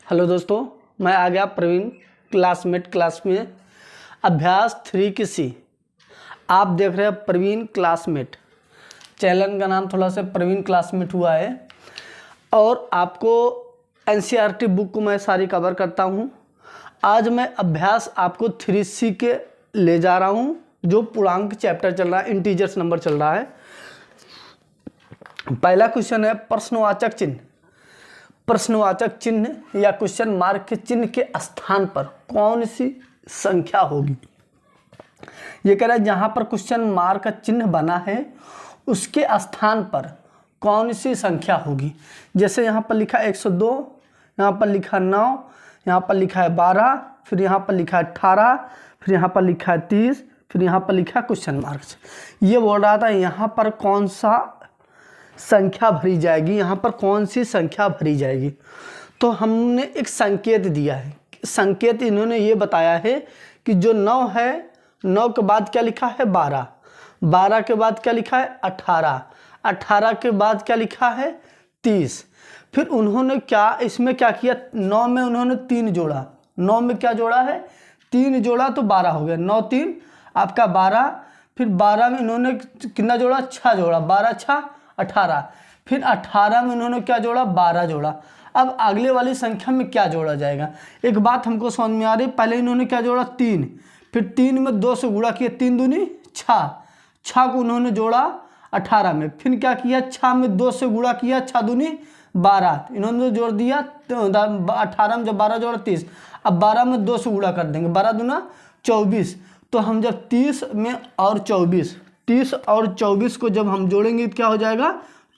Hello दोस्तों, मैं आ गया प्रवीण क्लासमेट क्लास में अभ्यास 3 की सी। आप देख रहे हैं प्रवीण क्लासमेट। चैनल का नाम थोड़ा सा प्रवीण क्लासमेट हुआ है और आपको एनसीईआरटी बुक को मैं सारी कवर करता हूं। आज मैं अभ्यास आपको 3C के ले जा रहा हूं, जो पूर्णांक चैप्टर चल रहा है, इंटीजर्स नंबर चल रहा है। पहला क्वेश्चन है प्रश्नवाचक चिन्ह। प्रश्नवाचक चिन्ह या क्वेश्चन मार्क के चिन्ह के स्थान पर कौन सी संख्या होगी। ये कह रहा है जहां पर क्वेश्चन मार्क का चिन्ह बना है उसके स्थान पर कौन सी संख्या होगी। जैसे यहाँ पर लिखा है 102, यहाँ पर लिखा 9, यहाँ पर लिखा है 12, फिर यहाँ पर लिखा है 18, फिर यहाँ पर लिखा है 30, फिर यहाँ पर लिखा है क्वेश्चन मार्क। ये बोल रहा था यहाँ पर कौन सा संख्या भरी जाएगी, यहाँ पर कौन सी संख्या भरी जाएगी। तो हमने एक संकेत दिया है। संकेत इन्होंने ये बताया है कि जो 9 है, 9 के बाद क्या लिखा है 12, 12 के बाद क्या लिखा है 18, 18 के बाद क्या लिखा है 30। फिर उन्होंने क्या इसमें क्या किया, 9 में उन्होंने 3 जोड़ा, 9 में क्या जोड़ा है 3 जोड़ा, तो 12 हो गया। 9 3 आपका 12। फिर 12 में इन्होंने कितना जोड़ा, 6 जोड़ा, 12 6 18। फिर 18 में उन्होंने क्या जोड़ा, 12 जोड़ा। अब अगले वाली संख्या में क्या जोड़ा जाएगा। एक बात हमको समझ में आ रही, पहले इन्होंने क्या जोड़ा 3, फिर 3 में 2 से गुणा किया, 3 दूनी 6, 6 को उन्होंने जोड़ा 18 में। फिर क्या किया, 6 में 2 से गुणा किया, 6 दूनी 12, इन्होंने जोड़ दिया 18 में जब 12 जोड़ा 30। अब 12 में 2 से गुणा कर देंगे, 12 दूना 24। तो हम जब 30 में और 24, 30 और 24 को जब हम जोड़ेंगे तो क्या हो जाएगा,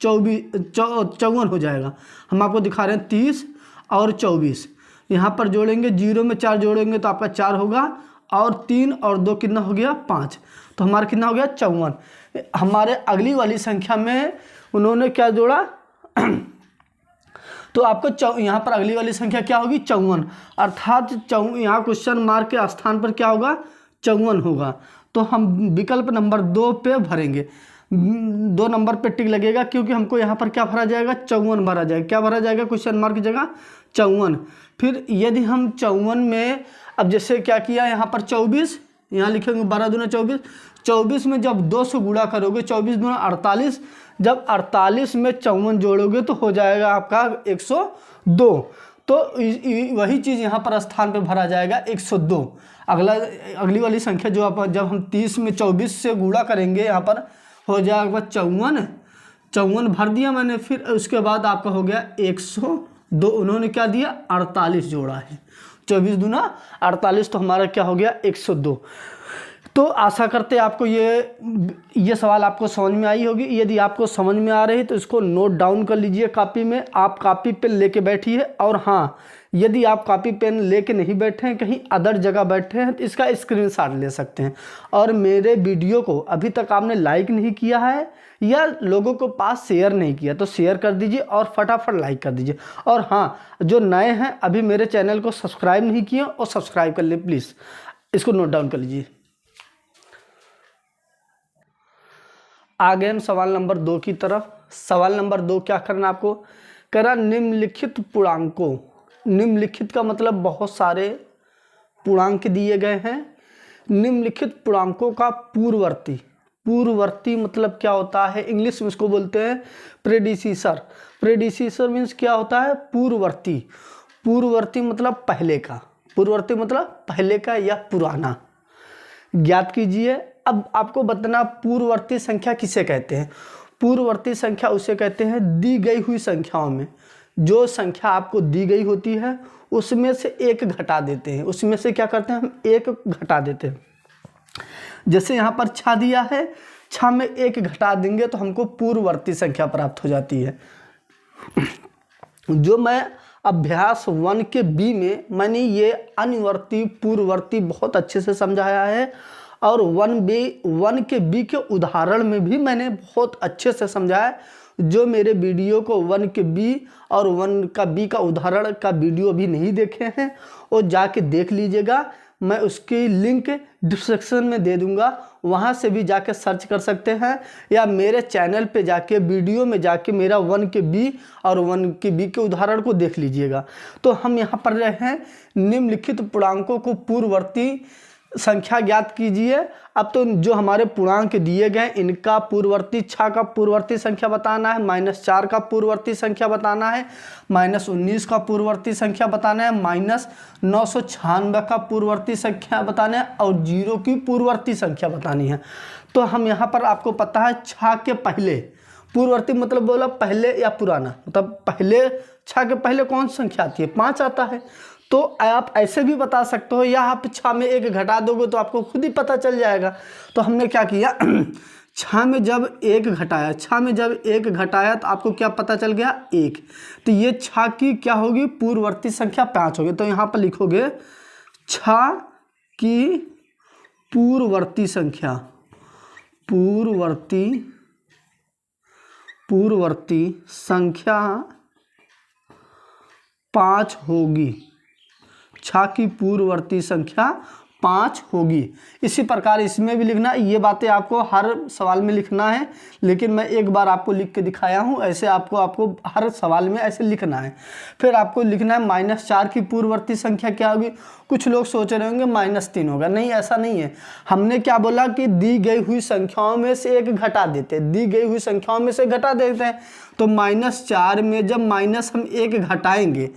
54 हो जाएगा। हम आपको दिखा रहे हैं 30 और 24 यहाँ पर जोड़ेंगे, 0 में 4 जोड़ेंगे तो आपका 4 होगा, और 3 और 2 कितना हो गया 5, तो हमारा कितना हो गया 54। हमारे अगली वाली संख्या में उन्होंने क्या जोड़ा तो आपको यहाँ पर अगली वाली संख्या क्या होगी 54, अर्थात यहाँ क्वेश्चन मार्क के स्थान पर क्या होगा 54 होगा। तो हम विकल्प नंबर 2 पे भरेंगे, 2 नंबर पे टिक लगेगा, क्योंकि हमको यहाँ पर क्या भरा जाएगा 54 भरा जाएगा। क्या भरा जाएगा क्वेश्चन मार्क की जगह 54। फिर यदि हम 54 में अब जैसे क्या किया, यहाँ पर 24, यहाँ लिखेंगे 12 दूना 24, 24 में जब 2 से गुणा करोगे 24 दूना 48, जब 48 में 54 जोड़ोगे तो हो जाएगा आपका 102। तो वही चीज़ यहाँ पर स्थान पे भरा जाएगा 102। अगली वाली संख्या जो आप जब हम 30 में 24 से गुणा करेंगे यहाँ पर हो जाएगा 54 भर दिया मैंने। फिर उसके बाद आपका हो गया 102, उन्होंने क्या दिया 48 जोड़ा है, 24 दूना 48, तो हमारा क्या हो गया 102। तो आशा करते हैं आपको ये सवाल आपको समझ में आई होगी। यदि आपको समझ में आ रही है तो इसको नोट डाउन कर लीजिए कापी में, आप कापी पेन लेके बैठिए। और हाँ, यदि आप कापी पेन लेके नहीं बैठे हैं, कहीं अदर जगह बैठे हैं, तो इसका स्क्रीनशॉट ले सकते हैं। और मेरे वीडियो को अभी तक आपने लाइक नहीं किया है या लोगों को पास शेयर नहीं किया तो शेयर कर dीजिए और फटाफट लाइक कर दीजिए। और हाँ, जो नए हैं अभी मेरे चैनल को सब्सक्राइब नहीं किए और सब्सक्राइब कर ले प्लीज़, इसको नोट डाउन कर लीजिए। आगे हम सवाल नंबर 2 की तरफ। सवाल नंबर 2 क्या करना आपको, करा निम्नलिखित पूर्णांकों, निम्नलिखित का मतलब बहुत सारे पूर्णांक दिए गए हैं। निम्नलिखित पूर्णांकों का पूर्ववर्ती, पूर्ववर्ती मतलब क्या होता है, इंग्लिश में इसको बोलते हैं प्रेडिसीसर। प्रेडिसीसर मीन्स क्या होता है पूर्ववर्ती। पूर्ववर्ती मतलब पहले का, पूर्ववर्ती मतलब पहले का या पुराना। ज्ञात कीजिए। अब आपको बताना पूर्ववर्ती संख्या किसे कहते हैं। पूर्ववर्ती संख्या उसे कहते हैं दी गई हुई संख्याओं में जो संख्या आपको दी गई होती है उसमें से एक घटा देते हैं, उसमें से क्या करते हैं हम एक घटा देते हैं। जैसे यहाँ पर 6 दिया है, 6 में 1 घटा देंगे तो हमको पूर्ववर्ती संख्या प्राप्त हो जाती है। जो मैं अभ्यास 1 के बी में मैंने ये अनुवर्ती पूर्ववर्ती बहुत अच्छे से समझाया है, और 1 के बी के उदाहरण में भी मैंने बहुत अच्छे से समझाया। जो मेरे वीडियो को 1 के बी और 1 का बी का उदाहरण का वीडियो भी नहीं देखे हैं वो जाके देख लीजिएगा। मैं उसकी लिंक डिस्क्रिप्शन में दे दूंगा, वहाँ से भी जाके सर्च कर सकते हैं, या मेरे चैनल पे जाके वीडियो में जाके मेरा 1 के बी और 1 के बी के उदाहरण को देख लीजिएगा। तो हम यहाँ पर रहे हैं निम्नलिखित पूर्णांकों को पूर्ववर्ती संख्या ज्ञात कीजिए। अब तो जो हमारे पूर्णांक दिए गए इनका पूर्ववर्ती 6 का पूर्ववर्ती संख्या बताना है, -4 का पूर्ववर्ती संख्या बताना है, -19 का पूर्ववर्ती संख्या बताना है, -996 का पूर्ववर्ती संख्या बताना है और 0 की पूर्ववर्ती संख्या बतानी है। तो हम यहाँ पर आपको पता है 6 के पहले पूर्ववर्ती मतलब बोला पहले या पुराना, मतलब पहले 6 के पहले कौन सी संख्या आती है? 5 आता है। तो आप ऐसे भी बता सकते हो, या आप 6 में 1 घटा दोगे तो आपको खुद ही पता चल जाएगा। तो हमने क्या किया 6 में जब 1 घटाया, 6 में जब 1 घटाया तो आपको क्या पता चल गया 1। तो ये 6 की क्या होगी? पूर्ववर्ती संख्या 5 होगी। तो यहाँ पर लिखोगे 6 की पूर्ववर्ती संख्या, पूर्ववर्ती संख्या 5 होगी। 6 की पूर्ववर्ती संख्या 5 होगी। इसी प्रकार इसमें भी लिखना, ये बातें आपको हर सवाल में लिखना है, लेकिन मैं एक बार आपको लिख के दिखाया हूँ, ऐसे आपको हर सवाल में ऐसे लिखना है। फिर आपको लिखना है -4 की पूर्ववर्ती संख्या क्या होगी। कुछ लोग सोच रहे होंगे -3 होगा, नहीं ऐसा नहीं है। हमने क्या बोला कि दी गई हुई संख्याओं में से 1 घटा देते हैं, दी गई हुई संख्याओं में से घटा देते हैं। तो -4 में जब माइनस हम 1 घटाएंगे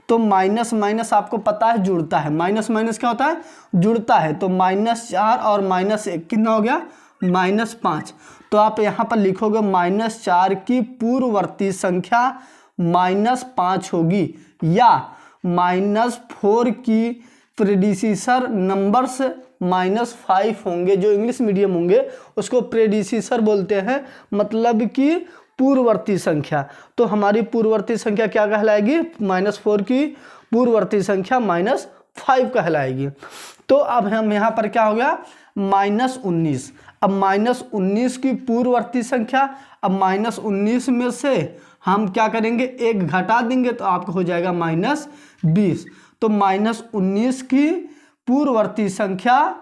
तो माइनस माइनस आपको पता है जुड़ता है, माइनस माइनस क्या होता है? जुड़ता है। तो -4 और -1 कितना हो गया? -5। तो आप यहाँ पर लिखोगे -4 की पूर्ववर्ती संख्या -5 होगी, या -4 की प्रेडिसीसर नंबर्स -5 होंगे। जो इंग्लिश मीडियम होंगे उसको प्रेडिसीसर बोलते हैं, मतलब कि पूर्ववर्ती संख्या। तो हमारी पूर्ववर्ती संख्या क्या कहलाएगी? -4 की पूर्ववर्ती संख्या -5 कहलाएगी। तो अब हम यहाँ पर क्या हो गया? -19। अब -19 की पूर्ववर्ती संख्या, अब -19 में से हम क्या करेंगे? 1 घटा देंगे तो आपको हो जाएगा -20। तो -19 की पूर्ववर्ती संख्या,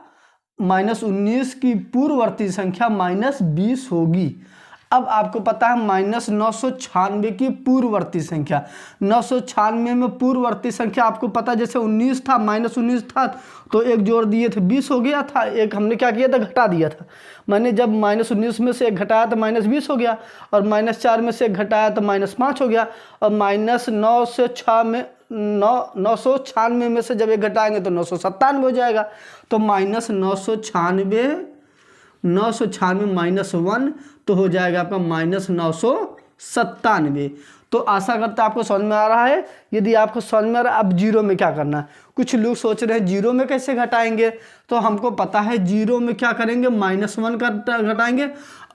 -19 की पूर्ववर्ती संख्या -20 होगी। अब आपको पता है -996 की पूर्ववर्ती संख्या, 996 में पूर्ववर्ती संख्या आपको पता, जैसे 19 था, -19 था तो 1 जोड़ दिए थे 20 हो गया था, 1 हमने क्या किया था? घटा दिया था। मैंने जब -19 में से 1 घटाया तो -20 हो गया, और -4 में से 1 घटाया तो -5 हो गया, और -996 में से जब 1 घटाएंगे तो 997 हो जाएगा। तो -996 -1 तो हो जाएगा आपका -997। तो आशा करता है आपको समझ में आ रहा है। यदि आपको समझ में आ रहा है, अब जीरो में क्या करना है? कुछ लोग सोच रहे हैं जीरो में कैसे घटाएंगे, तो हमको पता है जीरो में क्या करेंगे? -1 घटाएंगे,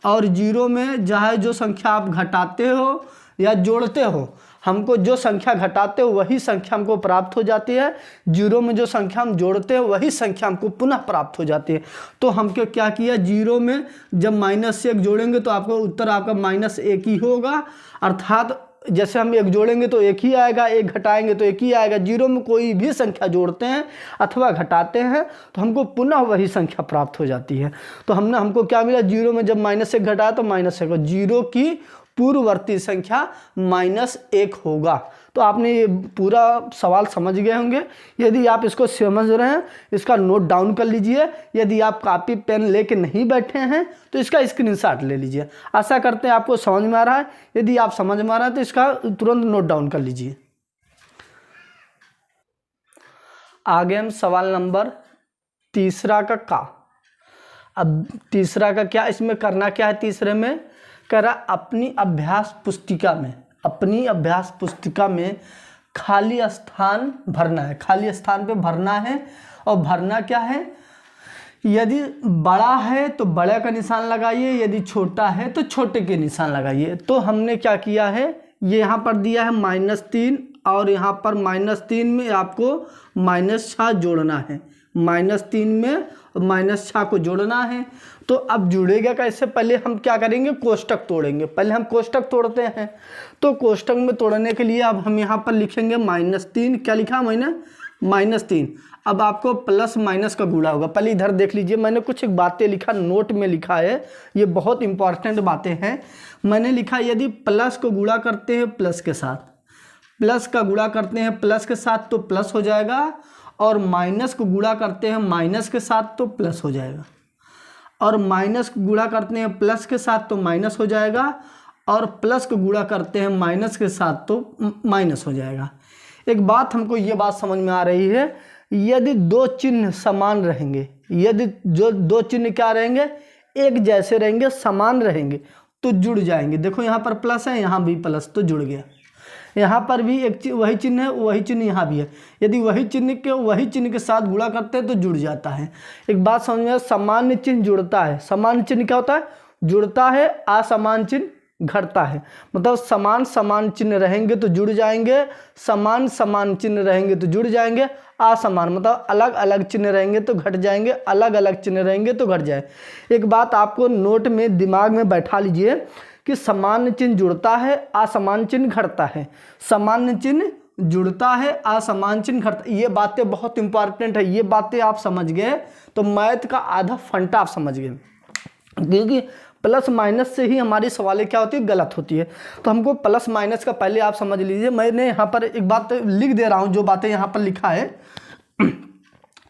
और जीरो में चाहे जो संख्या आप घटाते हो या जोड़ते हो, हमको जो संख्या घटाते हो वही संख्या हमको प्राप्त हो जाती है। जीरो में जो संख्या हम जोड़ते हैं वही संख्या हमको पुनः प्राप्त हो जाती है। तो हमको क्या किया? जीरो में जब -1 जोड़ेंगे तो आपको उत्तर आपका -1 ही होगा, अर्थात जैसे हम 1 जोड़ेंगे तो 1 ही आएगा, 1 घटाएंगे तो 1 ही आएगा। जीरो में कोई भी संख्या जोड़ते हैं अथवा घटाते हैं तो हमको पुनः वही संख्या प्राप्त हो जाती है। तो हमको क्या मिला? जीरो में जब -1 घटाया तो -1, जीरो की पूर्ववर्ती संख्या -1 होगा। तो आपने ये पूरा सवाल समझ गए होंगे। यदि आप इसको समझ रहे हैं, इसका नोट डाउन कर लीजिए। यदि आप कॉपी पेन लेके नहीं बैठे हैं तो इसका स्क्रीनशॉट ले लीजिए। आशा करते हैं आपको समझ में आ रहा है। यदि आप समझ में आ रहा है तो इसका तुरंत नोट डाउन कर लीजिए। आगे हम सवाल नंबर तीसरा का अब तीसरा का क्या, इसमें करना क्या है? तीसरे में करा अपनी अभ्यास पुस्तिका में खाली स्थान भरना है। खाली स्थान पे भरना है, और भरना क्या है? यदि बड़ा है तो बड़े का निशान लगाइए, यदि छोटा है तो छोटे के निशान लगाइए। तो हमने क्या किया है? ये यहाँ पर दिया है -3, और यहाँ पर -3 में आपको -6 जोड़ना है। -3 में -6 को जोड़ना है। तो अब जुड़ेगा कैसे? पहले हम क्या करेंगे? कोष्टक तोड़ेंगे। पहले हम कोष्टक तोड़ते हैं। तो कोष्टक में तोड़ने के लिए अब हम यहाँ पर लिखेंगे -3, क्या लिखा मैंने? -3। अब आपको प्लस माइनस का गुणा होगा। पहले इधर देख लीजिए, मैंने कुछ एक बातें लिखा, नोट में लिखा है, ये बहुत इंपॉर्टेंट बातें हैं। मैंने लिखा यदि प्लस को गुणा करते हैं प्लस के साथ, प्लस का गुणा करते हैं प्लस के साथ तो प्लस हो जाएगा, और माइनस को गुणा करते हैं माइनस के साथ तो प्लस हो जाएगा, और माइनस को गुणा करते हैं प्लस के साथ तो माइनस हो जाएगा, और प्लस को गुणा करते हैं माइनस के साथ तो माइनस हो जाएगा। एक बात हमको ये बात समझ में आ रही है, यदि दो चिन्ह समान रहेंगे, यदि जो दो चिन्ह क्या रहेंगे, एक जैसे रहेंगे, समान रहेंगे, तो जुड़ जाएंगे। देखो यहाँ पर प्लस है, यहाँ भी प्लस, तो जुड़ गया। यहाँ पर भी एक वही चिन्ह है, वही चिन्ह यहाँ भी है, यदि वही चिन्ह के साथ गुणा करते हैं तो जुड़ जाता है। एक बात समझ में, सामान्य चिन्ह जुड़ता है। सामान्य चिन्ह क्या होता है, जुड़ता है, असमान चिन्ह घटता है। मतलब समान समान चिन्ह रहेंगे तो जुड़ जाएंगे, समान समान चिन्ह रहेंगे तो जुड़ जाएंगे, असमान मतलब अलग अलग चिन्ह रहेंगे तो घट जाएंगे, अलग अलग चिन्ह रहेंगे तो घट जाए। एक बात आपको नोट में दिमाग में बैठा लीजिए कि सामान्य चिन्ह जुड़ता है, असमान चिन्ह घटता है, सामान्य चिन्ह जुड़ता है, असमान चिन्ह घटता है। ये बातें बहुत इंपॉर्टेंट है, ये बातें आप समझ गए तो मैथ का आधा फंटा आप समझ गए, क्योंकि प्लस माइनस से ही हमारी सवालें क्या होती है, गलत होती है। तो हमको प्लस माइनस का पहले आप समझ लीजिए। मैंने यहाँ पर एक बात लिख दे रहा हूँ, जो बातें यहाँ पर लिखा है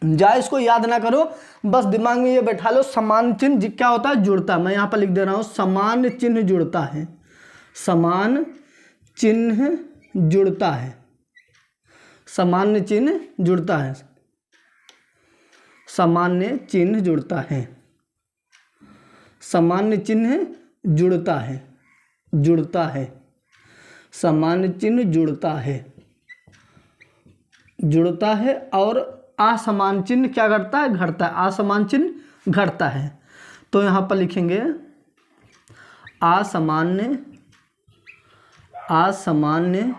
जाए इसको याद ना करो, बस दिमाग में ये बैठा लो। समान चिन्ह क्या होता है, जुड़ता है। मैं यहाँ पर लिख दे रहा हूँ, समान चिन्ह जुड़ता है, समान चिन्ह जुड़ता है, सामान्य चिन्ह जुड़ता है, सामान्य चिन्ह जुड़ता है, सामान्य चिन्ह जुड़ता है, जुड़ता है, सामान्य चिन्ह जुड़ता है, जुड़ता है, और असमान चिन्ह क्या घटता है, घटता है, असमान चिन्ह घटता है। तो यहाँ पर लिखेंगे असामान्य, असामान्य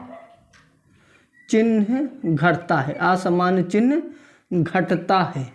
चिन्ह घटता है, असामान्य चिन्ह घटता है,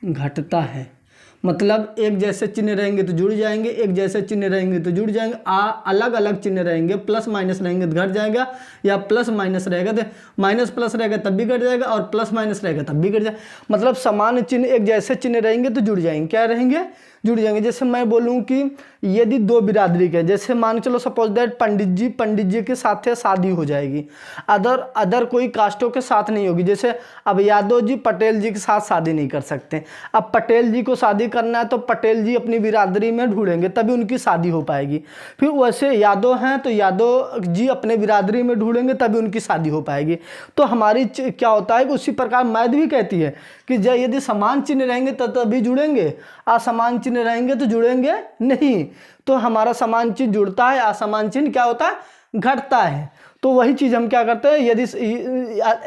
घटता है। मतलब एक जैसे चिन्ह रहेंगे तो जुड़ जाएंगे, एक जैसे चिन्ह रहेंगे तो जुड़ जाएंगे, अलग अलग चिन्ह रहेंगे, प्लस माइनस रहेंगे तो घट जाएगा, या प्लस माइनस रहेगा तो माइनस प्लस रहेगा तब भी घट जाएगा, और प्लस माइनस रहेगा तब भी घट जाएगा। मतलब समान चिन्ह एक जैसे चिन्ह रहेंगे तो जुड़ जाएंगे, क्या रहेंगे, जुड़ जाएंगे। जैसे मैं बोलूँ कि यदि दो बिरादरी के, जैसे मान चलो सपोज दैट पंडित जी के साथ शादी हो जाएगी, अदर कोई कास्टों के साथ नहीं होगी। जैसे अब यादव जी पटेल जी के साथ शादी नहीं कर सकते, अब पटेल जी को शादी करना है तो पटेल जी अपनी बिरादरी में ढूंढेंगे तभी उनकी शादी हो पाएगी। फिर वैसे यादव हैं तो यादव जी अपने बिरादरी में ढूंढेंगे तभी उनकी शादी हो पाएगी। तो हमारी क्या होता है कि उसी प्रकार मैथ भी कहती है कि यदि समान चिन्ह रहेंगे तो तभी जुड़ेंगे, असमान चिन्ह रहेंगे तो जुड़ेंगे नहीं। तो हमारा समान चिन्ह जुड़ता है, असमान चिन्ह क्या होता है, घटता है। तो वही चीज़ हम क्या करते हैं, यदि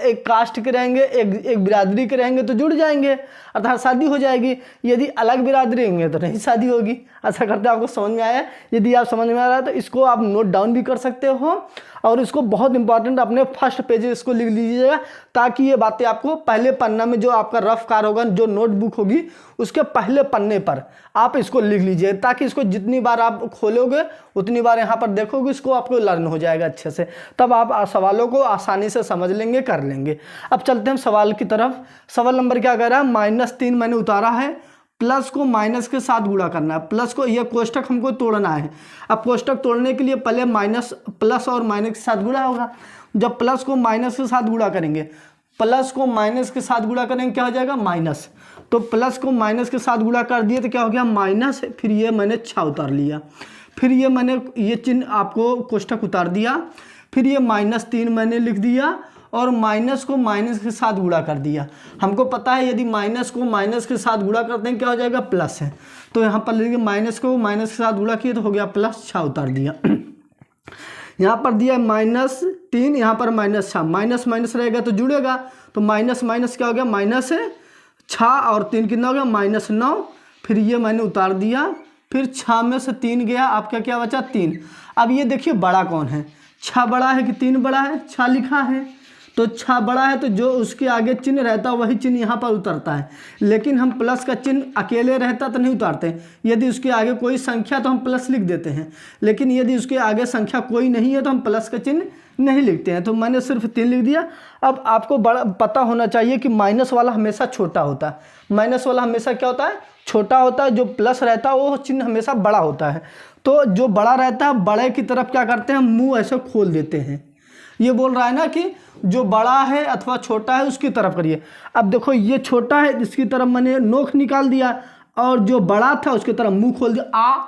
एक कास्ट के रहेंगे, एक बिरादरी के रहेंगे तो जुड़ जाएंगे, अर्थात शादी हो जाएगी। यदि अलग बिरादरी होंगे तो नहीं शादी होगी। ऐसा करते आपको समझ में आया। यदि आप समझ में आ रहा है तो इसको आप नोट डाउन भी कर सकते हो, और इसको बहुत इंपॉर्टेंट अपने फर्स्ट पेज इसको लिख लीजिएगा, ताकि ये बातें आपको पहले पन्ना में, जो आपका रफ कार होगा, जो नोटबुक होगी उसके पहले पन्ने पर आप इसको लिख लीजिए, ताकि इसको जितनी बार आप खोलोगे उतनी बार यहाँ पर देखोगे, इसको आपको लर्न हो जाएगा अच्छे से। तब आप सवालों को आसानी से समझ लेंगे, कर लेंगे। अब चलते हैं सवाल की तरफ। सवाल नंबर क्या कह रहा है, -3 मैंने उतारा है, प्लस को माइनस के साथ गुणा करना है। प्लस को, यह कोष्टक हमको तोड़ना है। अब कोष्टक तोड़ने के लिए पहले प्लस और माइनस के साथ गुणा होगा। जब प्लस को माइनस के साथ गुणा करेंगे, प्लस को माइनस के साथ गुणा करेंगे, क्या हो जाएगा, माइनस। तो प्लस को माइनस के साथ गुणा कर दिए तो क्या हो गया, माइनस। फिर ये मैंने 6 उतार लिया, फिर ये मैंने ये चिन्ह आपको कोष्टक उतार दिया, फिर ये -3 मैंने लिख दिया, और माइनस को माइनस के साथ गुणा कर दिया। हमको पता है यदि माइनस को माइनस के साथ गुणा करते हैं क्या हो जाएगा, प्लस है। तो यहाँ पर लिखिए माइनस को माइनस के साथ गुणा किए तो हो गया प्लस, 6 उतार दिया। यहाँ पर दिया -3, यहाँ पर -6, माइनस माइनस रहेगा तो जुड़ेगा, तो माइनस माइनस क्या हो गया, -6 और 3 कितना हो गया, -9। फिर ये मैंने उतार दिया, फिर 6 में से 3 गया, आपका क्या बचा, 3। अब ये देखिए बड़ा कौन है, 6 बड़ा है कि 3 बड़ा है, 6 लिखा है, तो 6 बड़ा है तो जो उसके आगे चिन्ह रहता है वही चिन्ह यहाँ पर उतरता है, लेकिन हम प्लस का चिन्ह अकेले रहता तो नहीं उतारते। यदि उसके आगे कोई संख्या तो हम प्लस लिख देते हैं, लेकिन यदि उसके आगे संख्या कोई नहीं है तो हम प्लस का चिन्ह नहीं लिखते हैं। तो मैंने सिर्फ 3 लिख दिया। अब आपको बड़ा पता होना चाहिए कि माइनस वाला हमेशा छोटा होता है। माइनस वाला हमेशा क्या होता है, छोटा होता है। जो प्लस रहता है वो चिन्ह हमेशा बड़ा होता है। तो जो बड़ा रहता है बड़े की तरफ क्या करते हैं, मुंह ऐसे खोल देते हैं। ये बोल रहा है ना कि जो बड़ा है अथवा छोटा है उसकी तरफ करिए। अब देखो ये छोटा है, इसकी तरफ मैंने नोक निकाल दिया, और जो बड़ा था उसकी तरफ मुंह खोल दिया आ।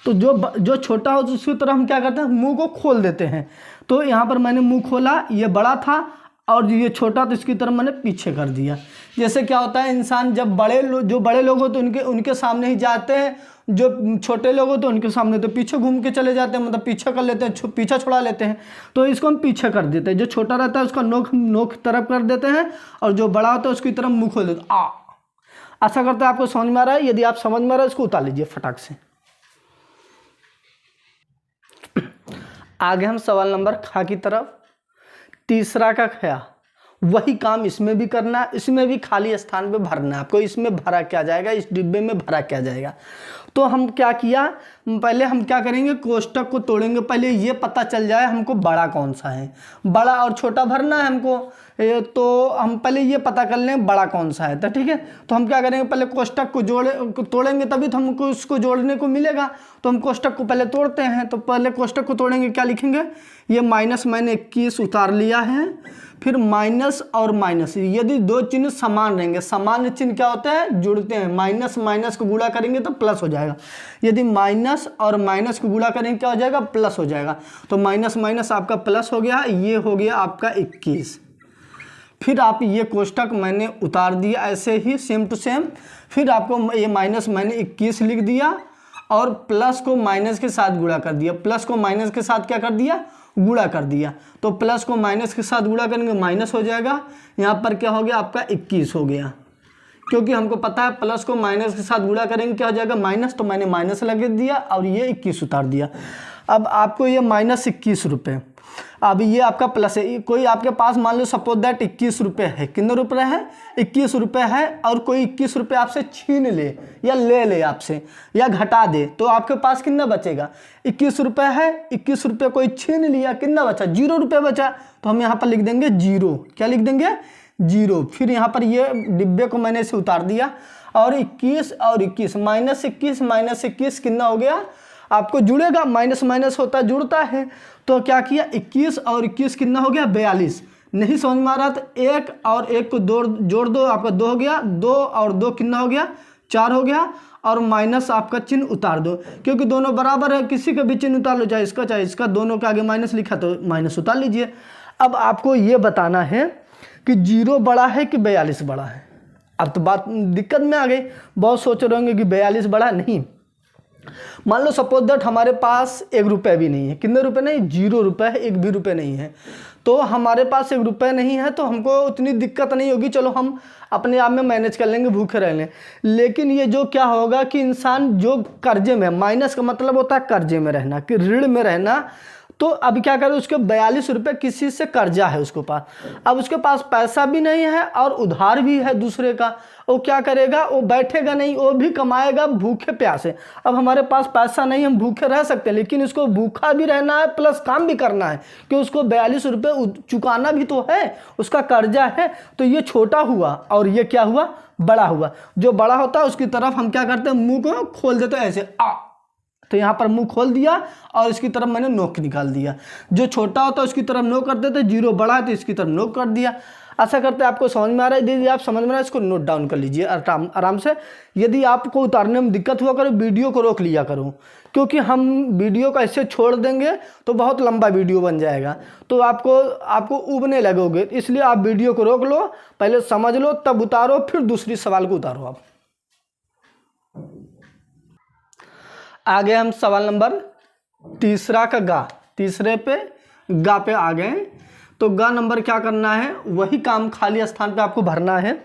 तो जो छोटा हो उसकी तरफ हम क्या करते हैं, मुंह को खोल देते हैं। तो यहाँ पर मैंने मुंह खोला, ये बड़ा था, और ये छोटा तो इसकी तरफ मैंने पीछे कर दिया। जैसे क्या होता है, इंसान जब जो बड़े लोग हो तो उनके सामने ही जाते हैं, जो छोटे लोग हो तो उनके सामने तो पीछे घूम के चले जाते हैं, मतलब पीछे कर लेते हैं, पीछा छुड़ा लेते हैं। तो इसको हम पीछे कर देते हैं। जो छोटा रहता है उसका नोक तरफ कर देते हैं, और जो बड़ा होता है उसकी तरफ मुँह खोल देते आ। आशा करते हैं आपको समझ में आ रहा है। यदि आप समझ में आ रहा है इसको उतार लीजिए फटाक से। आगे हम सवाल नंबर ख की तरफ। तीसरा का खया, वही काम इसमें भी करना है, इसमें भी खाली स्थान पे भरना है आपको। इसमें भरा क्या जाएगा, इस डिब्बे में भरा क्या जाएगा। तो हम क्या किया, पहले हम क्या करेंगे, कोष्टक को तोड़ेंगे। पहले ये पता चल जाए हमको बड़ा कौन सा है, बड़ा और छोटा भरना है हमको। तो हम पहले ये पता कर लें बड़ा कौन सा है। तो ठीक है, तो हम क्या करेंगे, पहले कोष्टक को तोड़ेंगे तभी तो हमको उसको जोड़ने को मिलेगा। तो हम कोष्टक को पहले तोड़ते हैं। तो पहले कोष्टक को तोड़ेंगे, क्या लिखेंगे, ये माइनस मैंने 21 उतार लिया है। फिर माइनस और माइनस, यदि दो चिन्ह समान रहेंगे, सामान्य चिन्ह क्या होते हैं, जुड़ते हैं। माइनस माइनस को गुणा करेंगे तो प्लस हो जाएगा। यदि माइनस और माइनस को गुणा करेंगे क्या हो जाएगा, प्लस हो जाएगा। तो माइनस माइनस आपका प्लस हो गया, ये हो गया आपका 21। फिर आप ये कोष्टक मैंने उतार दिया ऐसे ही सेम टू सेम। फिर आपको ये माइनस मैंने 21 लिख दिया, और प्लस को माइनस के साथ गुणा कर दिया। प्लस को माइनस के साथ क्या कर दिया, गुणा कर दिया। तो प्लस को माइनस के साथ गुणा करेंगे माइनस हो जाएगा। यहाँ पर क्या हो गया आपका 21 हो गया, क्योंकि हमको पता है प्लस को माइनस के साथ गुणा करेंगे क्या हो जाएगा, माइनस। तो मैंने माइनस लगा दिया और ये 21 उतार दिया। अब आपको ये माइनस 21 रुपये, अब ये आपका प्लस है। कोई आपके पास मान लो सपोज दैट 21 रुपये है, कितने रुपये है, 21 रुपये है, और कोई 21 रुपये आपसे छीन ले या ले आपसे या घटा दे, तो आपके पास कितना बचेगा, 21 रुपये है, 21 रुपये कोई छीन लिया, कितना बचा, 0 रुपये बचा। तो हम यहाँ पर लिख देंगे 0, क्या लिख देंगे, 0। फिर यहाँ पर ये डिब्बे को मैंने इसे उतार दिया, और 21 और 21 माइनस 21 कितना हो गया, आपको जुड़ेगा, माइनस माइनस होता जुड़ता है। तो क्या किया, 21 और 21 कितना हो गया, 42। नहीं समझ में आ रहा तो 1 और 1 को जोड़ दो, आपका 2 हो गया। 2 और 2 कितना हो गया, 4 हो गया। और माइनस आपका चिन्ह उतार दो, क्योंकि दोनों बराबर है, किसी का भी चिन्ह उतार लो, चाहे इसका, दोनों के आगे माइनस लिखा तो माइनस उतार लीजिए। अब आपको ये बताना है कि 0 बड़ा है कि 42 बड़ा है। अब तो बात दिक्कत में आ गई, बहुत सोच रहे होंगे कि 42 बड़ा नहीं। मान लो सपोज दैट हमारे पास 1 रुपये भी नहीं है, कितने रुपए नहीं, 0 रुपये है, 1 भी रुपये नहीं है। तो हमारे पास 1 रुपये नहीं है, तो हमको उतनी दिक्कत नहीं होगी, चलो हम अपने आप में मैनेज कर लेंगे, भूखे रह लें। लेकिन ये जो क्या होगा कि इंसान जो कर्जे में, माइनस का मतलब होता है कर्जे में रहना, कि ऋण में रहना। तो अब क्या करे, उसके 42 रुपये किसी से कर्जा है उसके पास। अब उसके पास पैसा भी नहीं है और उधार भी है दूसरे का। वो क्या करेगा, वो बैठेगा नहीं, वो भी कमाएगा भूखे प्यासे। अब हमारे पास पैसा नहीं, हम भूखे रह सकते हैं, लेकिन इसको भूखा भी रहना है प्लस काम भी करना है, कि उसको 42 रुपये चुकाना भी तो है, उसका कर्जा है। तो ये छोटा हुआ और ये क्या हुआ, बड़ा हुआ। जो बड़ा होता है उसकी तरफ हम क्या करते हैं, मुंह को खोल देते हैं ऐसे आ। तो यहाँ पर मुंह खोल दिया और इसकी तरफ मैंने नोक निकाल दिया। जो छोटा होता है उसकी तरफ नोक कर देते, 0 बड़ा है तो इसकी तरफ नोक कर दिया। आशा करते हैं आपको समझ में आ रहा है। यदि आप समझ में आ रहा है इसको नोट डाउन कर लीजिए आराम से। यदि आपको उतारने में दिक्कत हुआ करो, वीडियो को रोक लिया करो, क्योंकि हम वीडियो को ऐसे छोड़ देंगे तो बहुत लंबा वीडियो बन जाएगा, तो आपको उबने लगोगे। इसलिए आप वीडियो को रोक लो, पहले समझ लो, तब उतारो, फिर दूसरी सवाल को उतारो। आप आगे हम सवाल नंबर तीसरा का गा, तीसरे पे गा पे आ गए। तो गा नंबर क्या करना है, वही काम खाली स्थान पे आपको भरना है।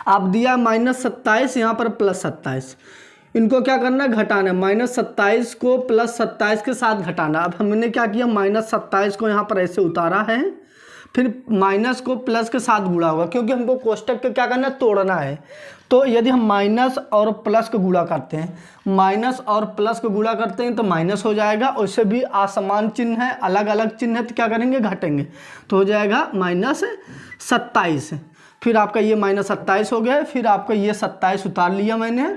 आप दिया -27, यहाँ पर +27, इनको क्या करना है, घटाना है। -27 को +27 के साथ घटाना। अब हमने क्या किया, -27 को यहाँ पर ऐसे उतारा है, फिर माइनस को प्लस के साथ गुणा होगा, क्योंकि हमको कोष्टक को क्या करना है, तोड़ना है। तो यदि हम माइनस और प्लस को गुणा करते हैं, माइनस और प्लस को गुणा करते हैं तो माइनस हो जाएगा, उससे भी असमान चिन्ह है, अलग अलग चिन्ह है, तो क्या करेंगे, घटेंगे, तो हो जाएगा -27। फिर आपका ये -27 हो गया, फिर आपका ये 27 उतार लिया मैंने,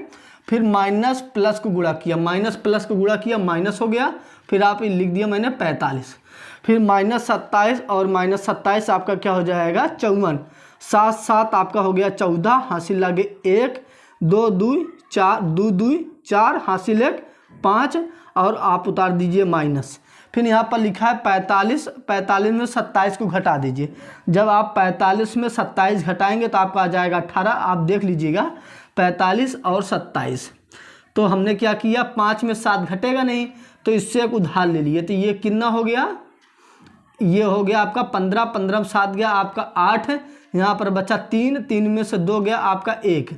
फिर माइनस प्लस को गुणा किया, माइनस प्लस को गुणा किया, माइनस हो गया, फिर आप लिख दिया मैंने 45, फिर -27 और -27 आपका क्या हो जाएगा 54, 7 7 आपका हो गया 14, हासिल लागे 1, 2 2 4, 2 2 4, हासिल 1 5, और आप उतार दीजिए माइनस। फिर यहाँ पर लिखा है 45, 45 में 27 को घटा दीजिए। जब आप 45 में 27 घटाएंगे तो आपका आ जाएगा 18। आप देख लीजिएगा 45 और 27, तो हमने क्या किया, 5 में 7 घटेगा नहीं, तो इससे एक उधार ले लिए, तो ये कितना हो गया, ये हो गया आपका 15, 15 में 7 गया आपका 8, यहाँ पर बचा 3, 3 में से 2 गया आपका 1।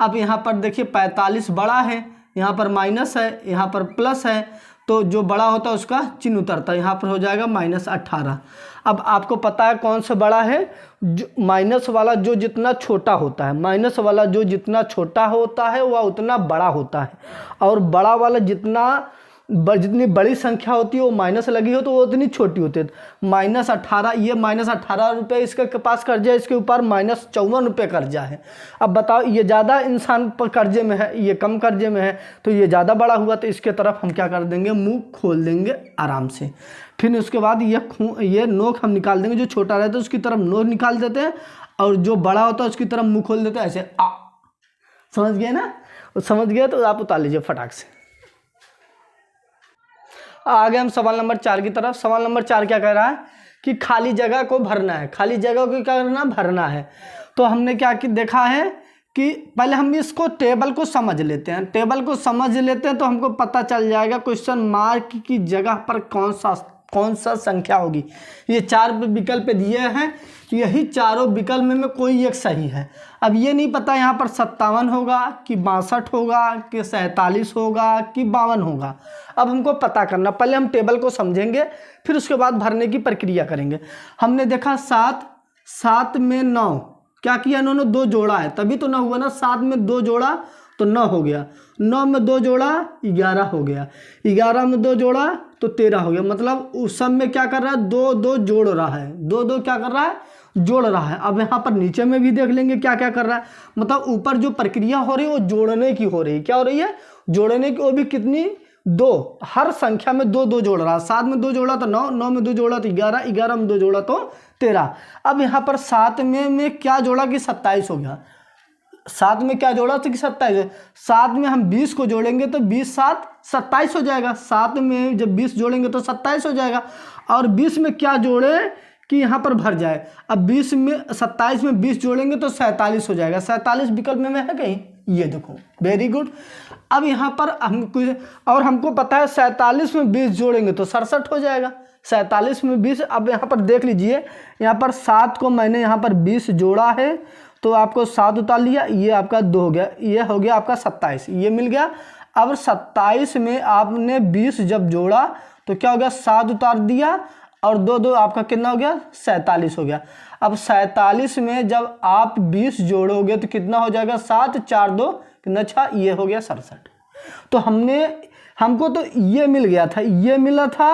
अब यहाँ पर देखिए 45 बड़ा है, यहाँ पर माइनस है, यहाँ पर प्लस है, तो जो बड़ा होता है उसका चिन्ह उतरता है, यहाँ पर हो जाएगा -18। अब आपको पता है कौन सा बड़ा है, जो माइनस वाला जो जितना छोटा होता है, माइनस वाला जो जितना छोटा होता है वह उतना बड़ा होता है, और बड़ा वाला जितनी बड़ी संख्या होती है वो माइनस लगी हो तो वो उतनी छोटी होती है। -18, ये -18 रुपये इसके पास कर्जा है, इसके ऊपर -54 रुपये कर्जा है। अब बताओ ये ज़्यादा इंसान पर कर्जे में है, ये कम कर्जे में है, तो ये ज़्यादा बड़ा हुआ, तो इसके तरफ हम क्या कर देंगे, मुंह खोल देंगे आराम से। फिर उसके बाद ये नोक हम निकाल देंगे, जो छोटा रहता है उसकी तरफ नोक निकाल देते हैं, और जो बड़ा होता है उसकी तरफ मुँह खोल देते हैं, ऐसे समझ गए ना, समझ गए तो आप उतार लीजिए फटाक से। आगे हम सवाल नंबर 4 की तरफ। सवाल नंबर 4 क्या कह रहा है कि खाली जगह को भरना है, खाली जगह को क्या करना, भरना है। तो हमने क्या देखा है कि पहले हम इसको टेबल को समझ लेते हैं, टेबल को समझ लेते हैं तो हमको पता चल जाएगा क्वेश्चन मार्क की जगह पर कौन सा संख्या होगी। ये 4 विकल्प दिए हैं, यही चारों विकल्प में कोई एक सही है। अब ये नहीं पता यहाँ पर 57 होगा कि 62 होगा कि 47 होगा कि 52 होगा। अब हमको पता करना, पहले हम टेबल को समझेंगे, फिर उसके बाद भरने की प्रक्रिया करेंगे। हमने देखा 7 में 9, क्या किया इन्होंने, 2 जोड़ा है, तभी तो 9 हुआ ना, 7 में 2 जोड़ा तो 9 हो गया, 9 में 2 जोड़ा 11 हो गया, 11 में 2 जोड़ा तो 13 हो गया। मतलब उस सब में क्या कर रहा है, 2 2 जोड़ रहा है, 2 2 क्या कर रहा है, जोड़ रहा है। अब यहाँ पर नीचे में भी देख लेंगे क्या क्या कर रहा है, मतलब ऊपर जो प्रक्रिया हो रही है वो जोड़ने की हो रही है। क्या हो रही है, जोड़ने की, वो भी कितनी, 2, हर संख्या में 2 2 जोड़ रहा है। 7 में 2 जोड़ा तो 9, 9 में 2 जोड़ा तो 11, 11 में 2 जोड़ा तो 13। अब यहाँ पर 7 में क्या जोड़ा कि 27 हो गया, 7 में क्या जोड़ा तो कि 27। 7 में हम 20 को जोड़ेंगे तो 20 7 27 हो जाएगा, 7 में जब 20 जोड़ेंगे तो 27 हो जाएगा। और 20 में क्या जोड़े कि यहाँ पर भर जाए, अब 20 में 27 में 20 जोड़ेंगे तो 47 हो जाएगा। 47 विकल्प में है कहीं, ये देखो, वेरी गुड। अब यहाँ पर हमको पता है 47 में 20 जोड़ेंगे तो 67 हो जाएगा, 47 में 20। अब यहाँ पर देख लीजिए, यहाँ पर 7 को मैंने यहाँ पर 20 जोड़ा है तो आपको 7 उतार लिया, ये आपका 2 हो गया, ये हो गया आपका 27, ये मिल गया। अब 27 में आपने 20 जब जोड़ा तो क्या हो गया, 7 उतार दिया, और 2 2 आपका कितना हो गया, 47 हो गया। अब 47 में जब आप 20 जोड़ोगे तो कितना हो जाएगा, 7 4 2 कितना, 6, ये हो गया 67। तो हमको तो ये मिल गया था, ये मिला था,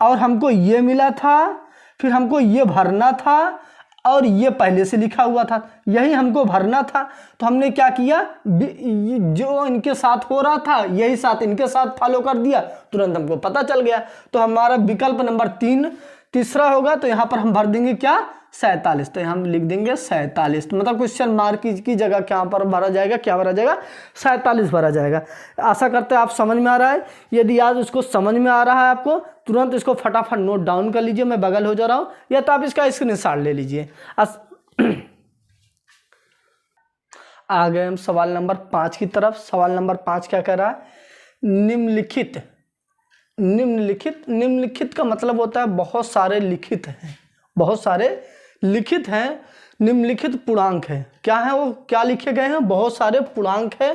और हमको ये मिला था, फिर हमको ये भरना था, और ये पहले से लिखा हुआ था, यही हमको भरना था। तो हमने क्या किया, जो इनके साथ हो रहा था यही साथ इनके साथ फॉलो कर दिया, तुरंत हमको पता चल गया। तो हमारा विकल्प नंबर 3 तीसरा होगा। तो यहाँ पर हम भर देंगे क्या, 47, तो हम लिख देंगे 47। तो मतलब क्वेश्चन मार्क की जगह क्या पर भरा जाएगा, क्या भरा जाएगा, 47 भरा जाएगा। आशा करते हैं आप समझ में आ रहा है। यदि आज उसको समझ में आ रहा है आपको, तुरंत इसको फटाफट नोट डाउन कर लीजिए, मैं बगल हो जा रहा हूँ, या तो आप इसका स्क्रीनशॉट ले लीजिए। आ गए हम सवाल नंबर 5 की तरफ। सवाल नंबर 5 क्या कह रहा है, निम्नलिखित का मतलब होता है बहुत सारे लिखित हैं, बहुत सारे लिखित हैं, निम्नलिखित पूर्णांक है। क्या है वो, क्या लिखे गए हैं, बहुत सारे पूर्णांक है।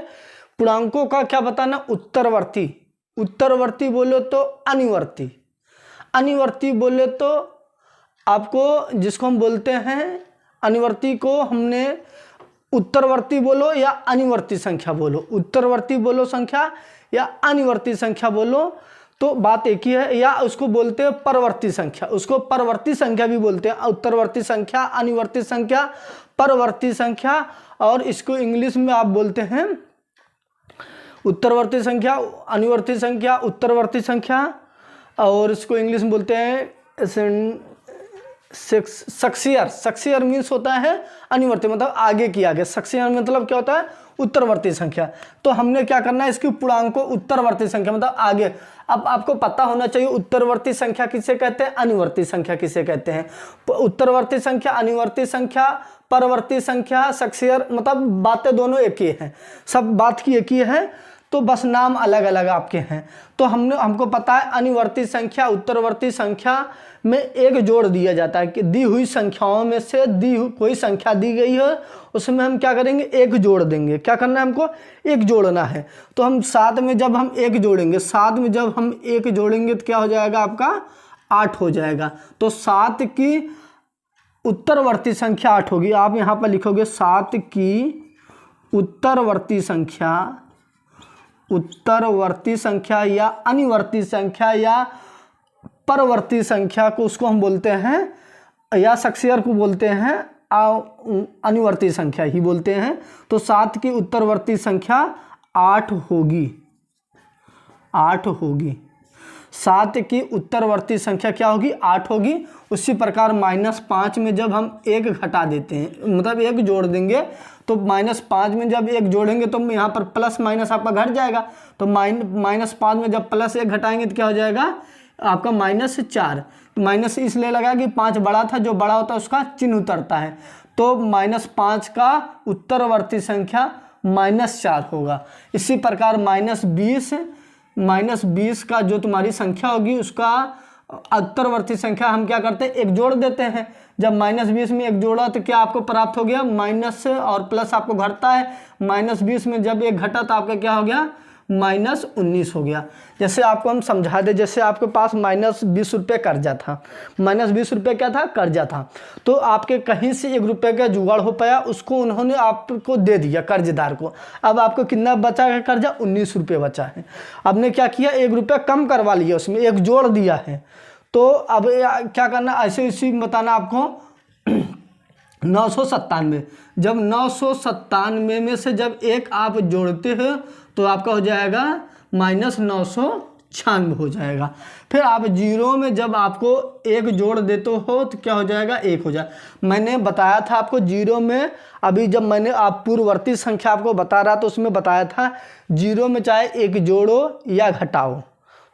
पूर्णांकों का क्या बताना, उत्तरवर्ती, उत्तरवर्ती बोले तो अनिवर्ती, अनिवर्ती बोले तो आपको जिसको हम बोलते हैं अनुवर्ती को हमने उत्तरवर्ती बोलो या अनुवर्ती संख्या बोलो, उत्तरवर्ती बोलो संख्या या अनुवर्ती संख्या बोलो तो बात एक ही है, या उसको बोलते हैं परवर्ती संख्या, उसको परवर्ती संख्या भी बोलते हैं। उत्तरवर्ती संख्या, अनुवर्ती संख्या, परवर्ती संख्या, और इसको इंग्लिश में आप बोलते हैं उत्तरवर्ती संख्या, अनुवर्ती संख्या, उत्तरवर्ती संख्या, और इसको इंग्लिश में बोलते हैं सक्सियर। सक्सियर मीन्स होता है अनुवर्ती, मतलब आगे की आगे। सक्सियर मतलब क्या होता है? उत्तरवर्ती संख्या। तो हमने क्या करना है, इसकी पूर्णांक को उत्तरवर्ती संख्या मतलब आगे। अब आपको पता होना चाहिए उत्तरवर्ती संख्या किसे कहते हैं, अनुवर्ती संख्या किसे कहते हैं। उत्तरवर्ती संख्या, अनुवर्ती संख्या, परवर्ती संख्या, सक्सियर, मतलब बातें दोनों एक ही हैं, सब बात की एक ही है, तो बस नाम अलग अलग आपके हैं। तो हमको पता है अनुवर्ती संख्या, उत्तरवर्ती संख्या में एक जोड़ दिया जाता है कि दी हुई संख्याओं में से कोई संख्या दी गई है, उसमें हम क्या करेंगे, एक जोड़ देंगे। क्या करना है हमको, एक जोड़ना है। तो हम 7 में जब हम एक जोड़ेंगे, 7 में जब हम एक जोड़ेंगे तो क्या हो जाएगा आपका 8 हो जाएगा। तो 7 की उत्तरवर्ती संख्या 8 होगी। आप यहाँ पर लिखोगे 7 की उत्तरवर्ती संख्या, उत्तरवर्ती संख्या या अनुवर्ती संख्या या परवर्ती संख्या को उसको हम बोलते हैं, या सक्सियर को बोलते हैं अनुवर्ती संख्या ही बोलते हैं। तो 7 की उत्तरवर्ती संख्या 8 होगी, 8 होगी। 7 की उत्तरवर्ती संख्या क्या होगी, 8 होगी। उसी प्रकार -5 में जब हम एक घटा देते हैं, मतलब एक जोड़ देंगे, तो -5 में जब एक जोड़ेंगे तो यहाँ पर प्लस माइनस आपका घट जाएगा। तो -5 में जब +1 घटाएंगे तो क्या हो जाएगा आपका -4। माइनस इसलिए लगा कि 5 बड़ा था, जो बड़ा होता है उसका चिन्ह उतरता है। तो -5 का उत्तरवर्ती संख्या -4 होगा। इसी प्रकार -20 का जो तुम्हारी संख्या होगी उसका उत्तरवर्ती संख्या हम क्या करते हैं, एक जोड़ देते हैं। जब -20 में एक जोड़ा तो क्या आपको प्राप्त हो गया, माइनस और प्लस आपको घटता है। -20 में जब एक घटा तो आपका क्या हो गया, -19 हो गया। जैसे आपको हम समझा दें, जैसे आपके पास -20 रुपये कर्जा था, -20 रुपये क्या था, कर्जा था। तो आपके कहीं से 1 रुपये का जुगाड़ हो पाया, उसको उन्होंने आपको दे दिया कर्जदार को। अब आपको कितना बचा है कर्जा, 19 रुपये बचा है। आपने क्या किया, 1 रुपया कम करवा लिया, उसमें एक जोड़ दिया है। तो अब क्या करना, ऐसे इसी बताना आपको 997। जब 997 में से जब एक आप जोड़ते हो तो आपका हो जाएगा -996 हो जाएगा। फिर आप जीरो में जब आपको एक जोड़ देते हो तो क्या हो जाएगा, 1 हो जाएगा। मैंने बताया था आपको जीरो में, अभी जब मैंने आप पूर्ववर्ती संख्या आपको बता रहा तो उसमें बताया था जीरो में चाहे एक जोड़ो या घटाओ,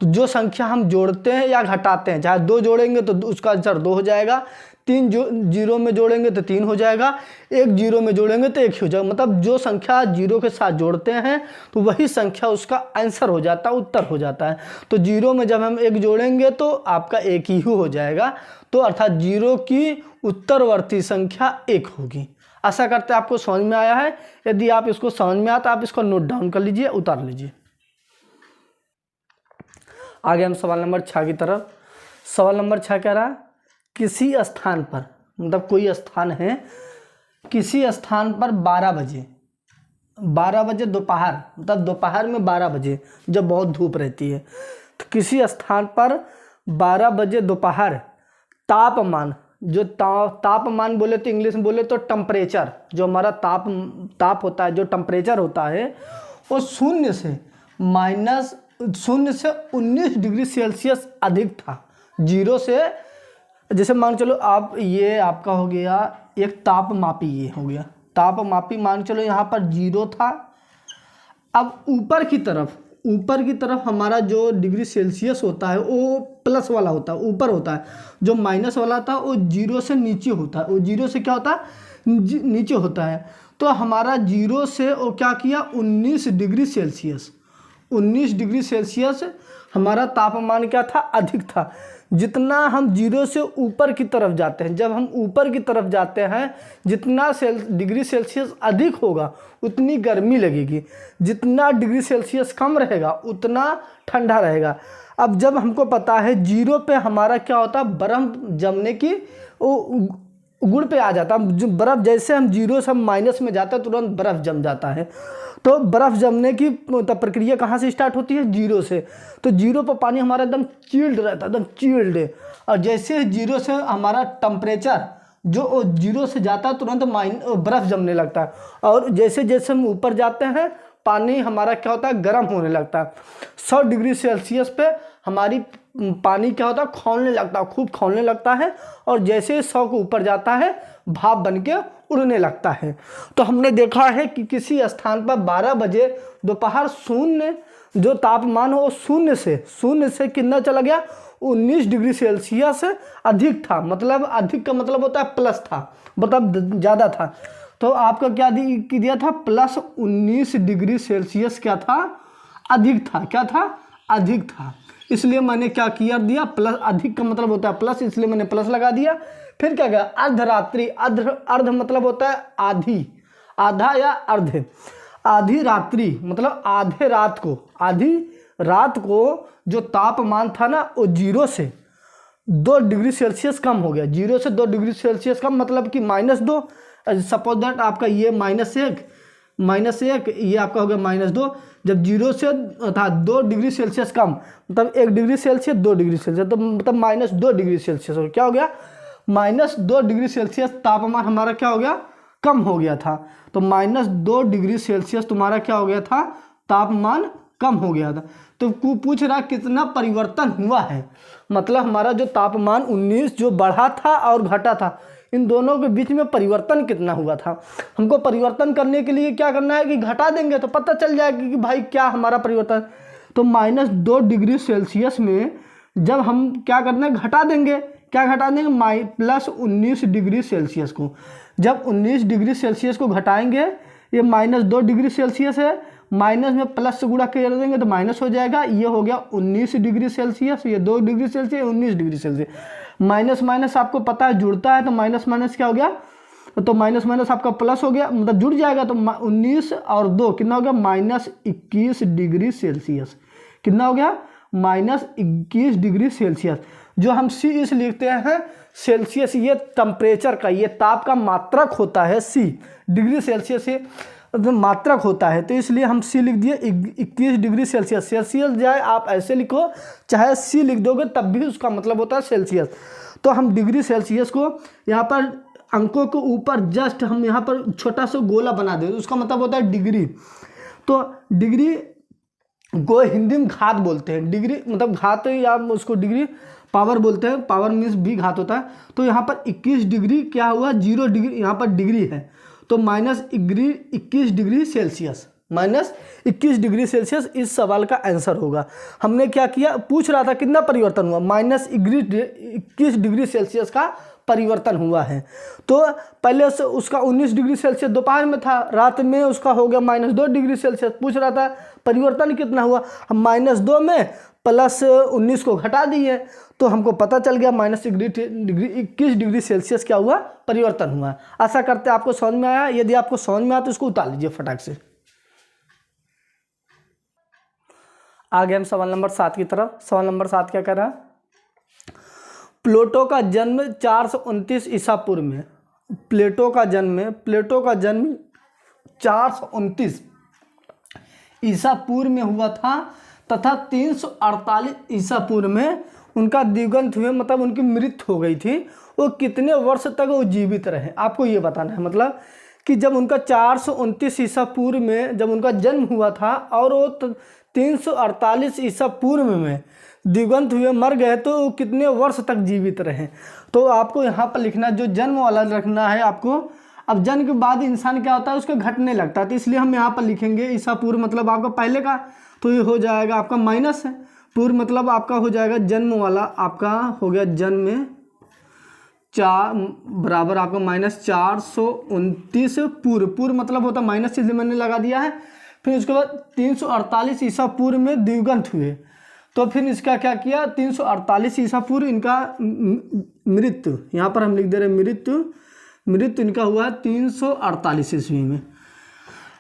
तो जो संख्या हम जोड़ते हैं या घटाते हैं, चाहे 2 जोड़ेंगे तो उसका आंसर 2 हो जाएगा, 3 जीरो में जोड़ेंगे तो 3 हो जाएगा, 1 जीरो में जोड़ेंगे तो 1 हो जाएगा। मतलब जो संख्या जीरो के साथ जोड़ते हैं तो वही संख्या उसका आंसर हो जाता है, उत्तर हो जाता है। तो जीरो में जब हम 1 जोड़ेंगे तो आपका 1 ही हो जाएगा। तो अर्थात जीरो की उत्तरवर्ती संख्या 1 होगी। आशा करते हैं आपको समझ में आया है। यदि आप इसको समझ में आता, आप इसको नोट डाउन कर लीजिए, उतार लीजिए। आगे हम सवाल नंबर 6 की तरफ। सवाल नंबर 6 कह रहा, किसी स्थान पर, मतलब कोई स्थान है, किसी स्थान पर 12 बजे दोपहर, मतलब दोपहर में 12 बजे जब बहुत धूप रहती है, तो किसी स्थान पर 12 बजे दोपहर तापमान, जो तापमान बोले तो इंग्लिश में बोले तो टेम्परेचर, जो हमारा ताप होता है, जो टेम्परेचर होता है, वो 0 से 19 डिग्री सेल्सियस अधिक था। 0 से, जैसे मान चलो आप, ये आपका हो गया एक तापमापी, ये हो गया तापमापी, मान चलो यहाँ पर 0 था। अब ऊपर की तरफ हमारा जो डिग्री सेल्सियस होता है वो प्लस वाला होता है, ऊपर होता है। जो माइनस वाला था वो 0 से नीचे होता है, वो 0 से क्या होता है, नीचे होता है। तो हमारा 0 से वो क्या किया, 19 डिग्री सेल्सियस हमारा तापमान क्या था, अधिक था। जितना हम 0 से ऊपर की तरफ जाते हैं, जब हम ऊपर की तरफ जाते हैं, जितना डिग्री सेल्सियस अधिक होगा उतनी गर्मी लगेगी, जितना डिग्री सेल्सियस कम रहेगा उतना ठंडा रहेगा। अब जब हमको पता है 0 पे हमारा क्या होता है, बर्फ़ जमने की गुण पे आ जाता है। जो बर्फ़ जैसे हम 0 से हम माइनस में जाता है तुरंत बर्फ़ जम जाता है। तो बर्फ़ जमने की प्रक्रिया कहाँ से स्टार्ट होती है, 0 से। तो 0 पर पानी हमारा एकदम चिल्ड रहता है, एकदम चिल्ड। और जैसे 0 से हमारा टेम्परेचर जो 0 से जाता है तुरंत बर्फ़ जमने लगता है। और जैसे जैसे हम ऊपर जाते हैं पानी हमारा क्या होता है, गर्म होने लगता है। 100 डिग्री सेल्सियस पे हमारी पानी क्या होता है, खौलने लगता है, खूब खौलने लगता है। और जैसे 100 के ऊपर जाता है भाप बन के उड़ने लगता है। तो हमने देखा है कि किसी स्थान पर 12 बजे दोपहर शून्य जो तापमान हो शून्य से कितना चला गया, 19 डिग्री सेल्सियस अधिक था। मतलब अधिक का मतलब होता है प्लस था, मतलब ज़्यादा था। तो आपका क्या दिया था, प्लस 19 डिग्री सेल्सियस क्या था, अधिक था। क्या था, अधिक था। इसलिए मैंने क्या किया दिया, प्लस। अधिक का मतलब होता है प्लस, इसलिए मैंने प्लस लगा दिया। फिर क्या गया, अर्धरात्रि। अर्ध मतलब होता है आधी, आधा या अर्ध। आधी रात्रि मतलब आधी रात को जो तापमान था ना वो 0 से 2 डिग्री सेल्सियस कम हो गया। 0 से 2 डिग्री सेल्सियस कम मतलब कि -2। सपोज दैट आपका ये -1 ये आपका हो गया -2। जब 0 से था 2 डिग्री सेल्सियस कम मतलब 1 डिग्री सेल्सियस 2 डिग्री सेल्सियस, तो मतलब -2 डिग्री सेल्सियस। और क्या हो गया, -2 डिग्री सेल्सियस तापमान हमारा क्या हो गया, कम हो गया था। तो -2 डिग्री सेल्सियस तुम्हारा क्या हो गया था, तापमान कम हो गया था। तो पूछ रहा कितना परिवर्तन हुआ है, मतलब हमारा जो तापमान 19 जो बढ़ा था और घटा था, इन दोनों के बीच में परिवर्तन कितना हुआ था। हमको परिवर्तन करने के लिए क्या करना है कि घटा देंगे तो पता चल जाएगा कि भाई क्या हमारा परिवर्तन। तो -2 डिग्री सेल्सियस में जब हम क्या करना है, घटा देंगे। क्या घटा देंगे, प्लस 19 डिग्री सेल्सियस को। जब 19 डिग्री सेल्सियस को घटाएंगे, ये -2 डिग्री सेल्सियस है, माइनस में प्लस से गुणा कर देंगे तो माइनस हो जाएगा। ये हो गया 19 डिग्री सेल्सियस, ये 2 degree Celsius, 19 degree Celsius. Minus minus आपको पता है जुड़ता है, तो माइनस माइनस क्या हो गया, तो माइनस माइनस आपका प्लस हो गया, मतलब जुड़ जाएगा। तो 19 और 2 कितना हो गया, -21 डिग्री सेल्सियस। कितना हो गया, -21 डिग्री सेल्सियस। जो हम सी इस लिखते हैं सेल्सियस, ये टेम्परेचर का, ये ताप का मात्रक होता है। सी डिग्री सेल्सियस ये मात्रक होता है, तो इसलिए हम सी लिख दिए 21 डिग्री सेल्सियस। सेल्सियस जाए आप ऐसे लिखो, चाहे सी लिख दोगे तब भी उसका मतलब होता है सेल्सियस। तो हम डिग्री सेल्सियस को यहाँ पर अंकों के ऊपर जस्ट हम यहाँ पर छोटा सा गोला बना दें, उसका मतलब होता है डिग्री। तो डिग्री को हिंदी में घात बोलते हैं। डिग्री मतलब घात, या उसको डिग्री पावर बोलते हैं। पावर मीन्स भी घात होता है। तो यहाँ पर 21 डिग्री क्या हुआ, 0 डिग्री, यहाँ पर डिग्री है तो -21 डिग्री सेल्सियस, -21 डिग्री सेल्सियस इस सवाल का आंसर होगा। हमने क्या किया, पूछ रहा था कितना परिवर्तन हुआ, -21 डिग्री सेल्सियस का परिवर्तन हुआ है। तो पहले से उसका 19 डिग्री सेल्सियस दोपहर में था, रात में उसका हो गया -2 डिग्री सेल्सियस। पूछ रहा था परिवर्तन कितना हुआ, हम -2 में प्लस 19 को घटा दिए तो हमको पता चल गया -21 डिग्री सेल्सियस क्या हुआ, परिवर्तन हुआ। आशा करते हैं आपको समझ में आया। यदि आपको समझ में आया तो इसको उतार लीजिए फटाक से। आगे हम सवाल नंबर 7 की तरफ। सवाल नंबर 7 क्या कर रहा है, प्लेटो का जन्म 429 ईसा पूर्व में। प्लेटो का जन्म 429 ईसा पूर्व में हुआ था तथा 348 ईसा पूर्व में उनका दिवंगत हुए, मतलब उनकी मृत्यु हो गई थी। वो कितने वर्ष तक वो जीवित रहे, आपको ये बताना है। मतलब कि जब उनका 429 ईसा पूर्व में जब उनका जन्म हुआ था और वो 348 ईसा पूर्व में दिवंगत हुए, मर गए, तो वो कितने वर्ष तक जीवित रहे। तो आपको यहाँ पर लिखना, जो जन्म वाला रखना है आपको। अब जन्म के बाद इंसान क्या होता है, उसके घटने लगता है, तो इसलिए हम यहाँ पर लिखेंगे ईसा पूर्व मतलब आपका पहले का, तो ये हो जाएगा आपका माइनस है। पूर्व मतलब आपका हो जाएगा जन्म वाला, आपका हो गया जन्म 4 बराबर आपका -429 पूर्व मतलब होता है माइनस, इसलिए मैंने लगा दिया है। फिर उसके बाद 348 ईसा पूर्व में दिवंगत हुए, तो फिर इसका क्या किया, 348 ईसा पूर्व इनका मृत्यु, यहाँ पर हम लिख दे रहे मृत्यु इनका हुआ 348 ईस्वी में।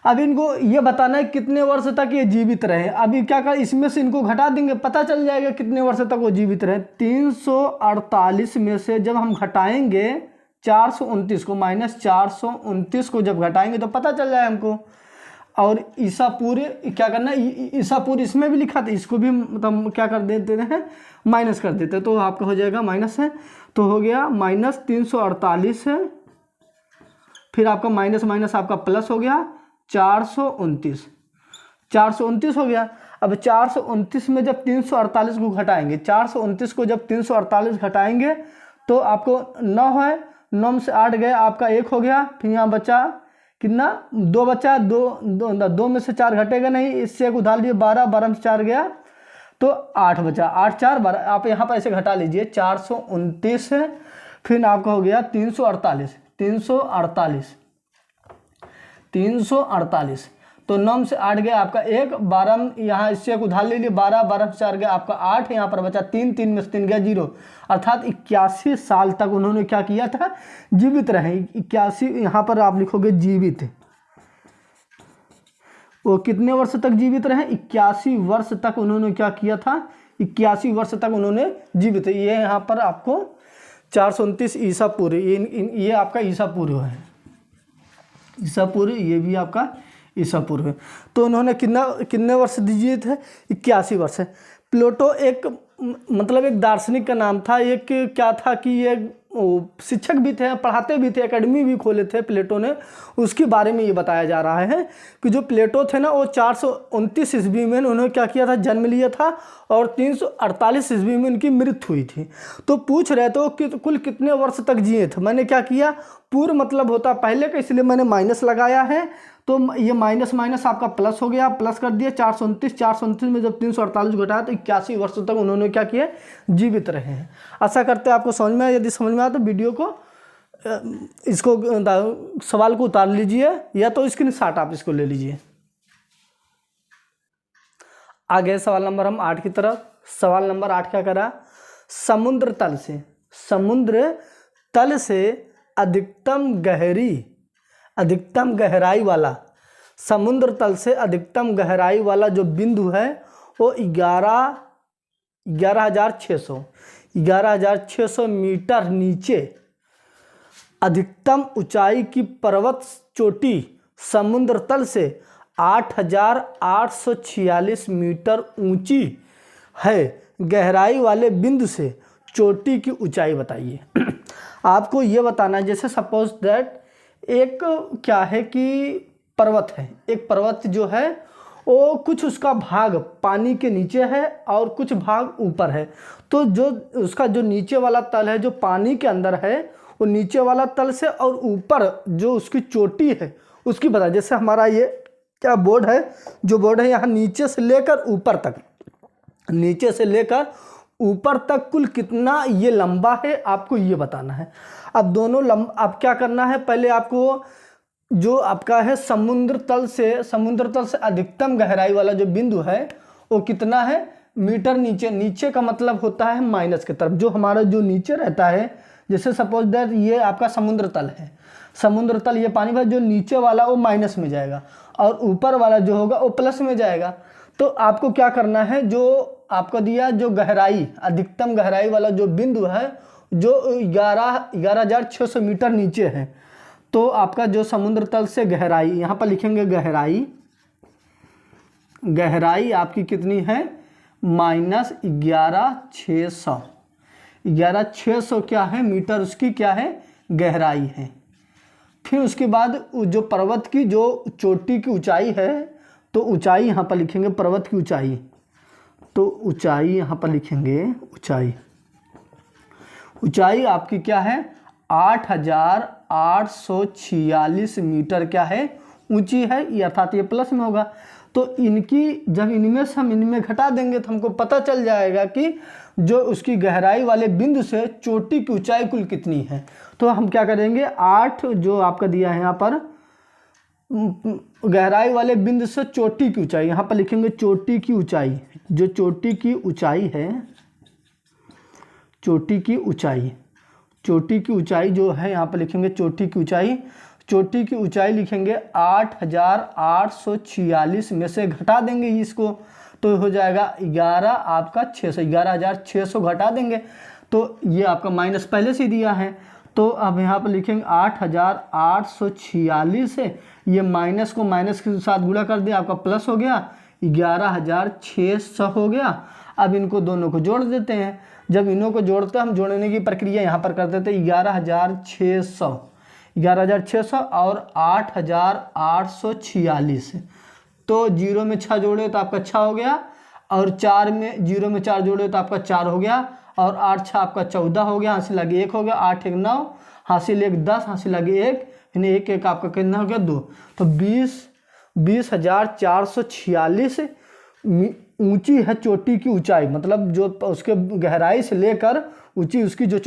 अब इनको ये बताना है कितने वर्ष तक ये जीवित रहे। अभी क्या कर, इसमें से इनको घटा देंगे, पता चल जाएगा कितने वर्ष तक वो जीवित रहे। 348 में से जब हम घटाएंगे 429 को, -429 को जब घटाएंगे तो पता चल जाए हमको। और ईसा पूर्व क्या करना है, ईसा पूर्व इसमें भी लिखा था, इसको भी मतलब क्या कर देते हैं, माइनस कर देते हैं, तो आपका हो जाएगा माइनस है, तो हो गया -348 है, फिर आपका माइनस माइनस आपका प्लस हो गया 429 हो गया। अब 429 में जब 348 को घटाएंगे, 429 को जब 348 घटाएंगे तो आपको 9 है, 9 में से 8 गए, आपका 1 हो गया, फिर यहाँ बचा कितना, 2 बचा, 2 में से 4 घटेगा नहीं, इससे एक उधार लिए 12 में से 4 गया तो 8 बचा, 8 4 12, आप यहाँ पर ऐसे घटा लीजिए 429 है, फिर आपका हो गया 348, तो 9 में से 8 गया आपका 1, 12 यहाँ इससे एक उधार ले लिए 12 में से 4 गया आपका 8, यहाँ पर बचा 3 में से 3 गया 0, अर्थात 81 साल तक उन्होंने क्या किया था, जीवित रहे। 81 यहाँ पर आप लिखोगे जीवित, वो कितने वर्ष तक जीवित रहे, 81 वर्ष तक उन्होंने क्या किया था, 81 वर्ष तक उन्होंने जीवित। ये यहाँ पर आपको 429 ईसा पूर्व, ये आपका ईसा पूर्व है, ईसा पूर्व, ये भी आपका ईसा पूर्व है। तो उन्होंने कितने वर्ष जीवित है, 81 वर्ष है। प्लेटो एक मतलब एक दार्शनिक का नाम था, एक क्या था कि ये शिक्षक भी थे, पढ़ाते भी थे, एकेडमी भी खोले थे प्लेटो ने, उसके बारे में ये बताया जा रहा है कि जो प्लेटो थे ना, वो 429 ईस्वी में उन्होंने क्या किया था, जन्म लिया था और 348 ईस्वी में उनकी मृत्यु हुई थी। तो पूछ रहे थे कि कुल कितने वर्ष तक जिए थे। मैंने क्या किया, पूर्व मतलब होता पहले का, इसलिए मैंने माइनस लगाया है, तो ये माइनस माइनस आपका प्लस हो गया, प्लस कर दिया 429 में जब 348 घटाया तो 81 वर्षों तक उन्होंने क्या किया, जीवित रहे हैं। आशा करते हैं आपको समझ में आया। यदि समझ में आया तो वीडियो को इसको सवाल को उतार लीजिए या तो स्क्रीनशॉट आप इसको ले लीजिए। आगे सवाल नंबर हम 8 की तरफ। सवाल नंबर 8 क्या करा, समुद्र तल से अधिकतम गहराई वाला, समुद्र तल से अधिकतम गहराई वाला जो बिंदु है वो 11,600 मीटर नीचे अधिकतम ऊंचाई की पर्वत चोटी समुद्र तल से 8,846 मीटर ऊंची है। गहराई वाले बिंदु से चोटी की ऊंचाई बताइए। आपको ये बताना है, जैसे सपोज दैट एक क्या है कि पर्वत है, एक पर्वत जो है वो कुछ उसका भाग पानी के नीचे है और कुछ भाग ऊपर है। तो जो उसका जो नीचे वाला तल है जो पानी के अंदर है, वो नीचे वाला तल से और ऊपर जो उसकी चोटी है उसकी बता। जैसे हमारा ये क्या बोर्ड है, जो बोर्ड है यहाँ नीचे से लेकर ऊपर तक कुल कितना ये लंबा है, आपको ये बताना है। अब दोनों अब क्या करना है, पहले आपको जो आपका है समुद्र तल से अधिकतम गहराई वाला जो बिंदु है वो कितना है, मीटर नीचे का मतलब होता है माइनस की तरफ, जो हमारा जो नीचे रहता है। जैसे सपोज दैट ये आपका समुद्र तल है, समुद्र तल ये पानी भर, जो नीचे वाला वो माइनस में जाएगा और ऊपर वाला जो होगा वो प्लस में जाएगा। तो आपको क्या करना है, जो आपको दिया जो गहराई, अधिकतम गहराई वाला जो बिंदु है जो 11,600 मीटर नीचे है, तो आपका जो समुद्र तल से गहराई, यहाँ पर लिखेंगे गहराई आपकी कितनी है, -11,600 क्या है मीटर, उसकी क्या है गहराई है। फिर उसके बाद जो पर्वत की जो चोटी की ऊंचाई है, तो ऊंचाई यहाँ पर लिखेंगे पर्वत की ऊंचाई, तो ऊंचाई यहाँ पर लिखेंगे ऊंचाई आपकी क्या है 8,846 मीटर क्या है ऊंची है, ये अर्थात ये प्लस में होगा। तो इनकी जब इनमें से हम इनमें घटा देंगे तो हमको पता चल जाएगा कि जो उसकी गहराई वाले बिंदु से चोटी की ऊंचाई कुल कितनी है। तो हम क्या करेंगे, 8 जो आपका दिया है यहाँ पर गहराई वाले बिंदु से चोटी की ऊंचाई, यहाँ पर लिखेंगे चोटी की ऊंचाई, जो चोटी की ऊंचाई है, चोटी की ऊंचाई, चोटी की ऊंचाई जो है यहाँ पर लिखेंगे चोटी की ऊंचाई, चोटी की ऊंचाई लिखेंगे 8,846 में से घटा देंगे इसको, तो हो जाएगा 11,600 घटा देंगे, तो ये आपका माइनस पहले से दिया है, तो अब यहाँ पर लिखेंगे 8,846 है, ये माइनस को माइनस के साथ गुणा कर दिया, आपका प्लस हो गया, 11,600 हो गया। अब इनको दोनों को जोड़ देते हैं, जब इन्हों को जोड़ते हैं, हम जोड़ने की प्रक्रिया यहाँ पर कर देते हैं, 11,600 और 8,846, तो 0 में 6 जोड़े तो आपका 6 हो गया, और 4 में 0 में 4 जोड़े तो आपका 4 हो गया, और 8 6 आपका 14 हो गया, हासिल लगे 1 हो गया, 8 1 9, हासिल 1 10, हासिल लगे 1, यानी 1 1 आपका कितना हो गया 2, तो 20,446 ऊंची है चोटी की ऊंचाई, मतलब जो उसके गहराई से लेकर ऊंची उसकी जो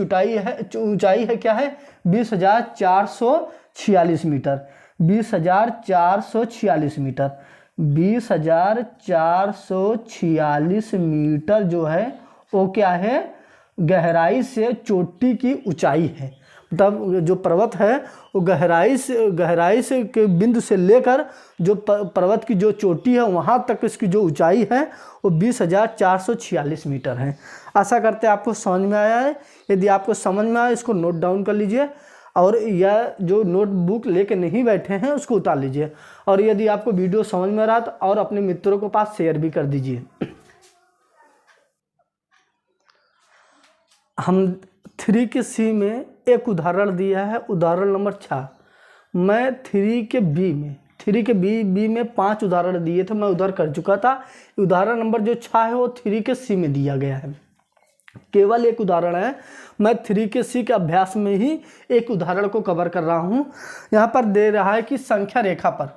ऊंचाई है क्या है 20,446 मीटर, 20,446 मीटर, 20,446 मीटर जो है वो क्या है गहराई से चोटी की ऊंचाई है, मतलब जो पर्वत है वो गहराई से के बिंदु से लेकर जो पर्वत की जो चोटी है वहाँ तक इसकी जो ऊंचाई है वो 20,446 मीटर है। आशा करते हैं आपको समझ में आया है। यदि आपको समझ में आया इसको नोट डाउन कर लीजिए, और यह जो नोटबुक लेके नहीं बैठे हैं उसको उतार लीजिए, और यदि आपको वीडियो समझ में आ रहा तो और अपने मित्रों के पास शेयर भी कर दीजिए। हम 3 के सी में एक उदाहरण दिया है, उदाहरण नंबर 6। मैं 3 के बी में 5 उदाहरण दिए थे, मैं उधर कर चुका था। उदाहरण नंबर जो 6 है वो 3 के सी में दिया गया है, केवल एक उदाहरण है। मैं 3 के सी के अभ्यास में ही एक उदाहरण को कवर कर रहा हूँ। यहाँ पर दे रहा है कि संख्या रेखा पर,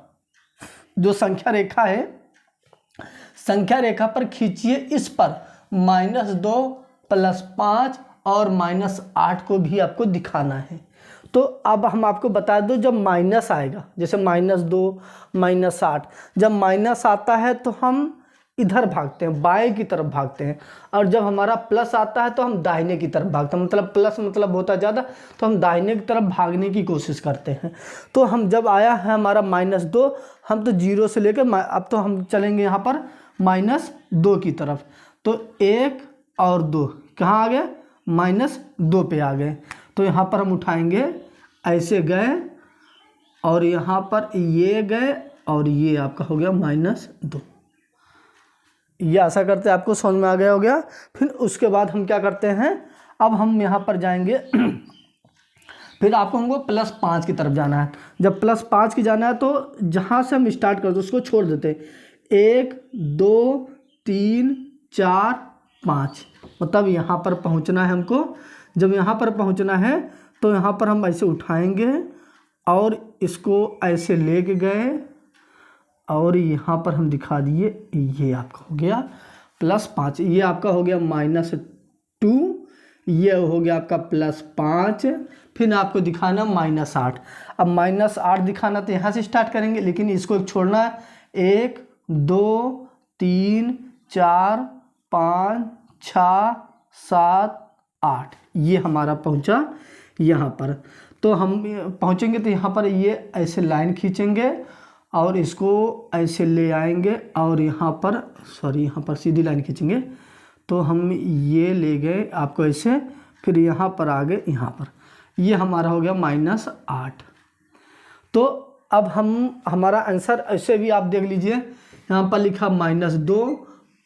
जो संख्या रेखा है, संख्या रेखा पर खींचिए, इस पर -2 +5 और -8 को भी आपको दिखाना है। तो अब हम आपको बता दो, जब माइनस आएगा, जैसे -2 -8, जब माइनस आता है तो हम इधर भागते हैं, बाएं की तरफ भागते हैं, और जब हमारा प्लस आता है तो हम दाहिने की तरफ भागते हैं, मतलब प्लस मतलब होता ज़्यादा, तो हम दाहिने की तरफ भागने की कोशिश करते हैं। तो हम जब आया है हमारा -2, हम तो 0 से लेकर अब तो हम चलेंगे यहाँ पर -2 की तरफ, तो 1 और 2 कहाँ आ गए, -2 पे आ गए। तो यहाँ पर हम उठाएंगे, ऐसे गए और यहाँ पर ये गए और ये आपका हो गया -2। ये आशा करते हैं आपको समझ में आ गया हो गया। फिर उसके बाद हम क्या करते हैं, अब हम यहाँ पर जाएंगे फिर आपको हमको +5 की तरफ जाना है। जब +5 की जाना है तो जहाँ से हम स्टार्ट करते उसको छोड़ देते हैं, 1 2 3 4 5, मतलब यहाँ पर पहुँचना है हमको। जब यहाँ पर पहुँचना है तो यहाँ पर हम ऐसे उठाएंगे और इसको ऐसे लेके गए और यहाँ पर हम दिखा दिए, ये आपका हो गया +5, ये आपका हो गया -2, ये हो गया आपका +5। फिर आपको दिखाना -8। अब -8 दिखाना तो यहाँ से स्टार्ट करेंगे, लेकिन इसको एक छोड़ना है, 1 2 3 4 5 6 7 8, ये हमारा पहुँचा यहाँ पर। तो हम पहुँचेंगे तो यहाँ पर ये ऐसे लाइन खींचेंगे और इसको ऐसे ले आएंगे और यहाँ पर सीधी लाइन खींचेंगे, तो हम ये ले गए आपको ऐसे, फिर यहाँ पर आ गए, यहाँ पर ये हमारा हो गया -8। तो अब हमारा आंसर ऐसे भी आप देख लीजिए, यहाँ पर लिखा -2,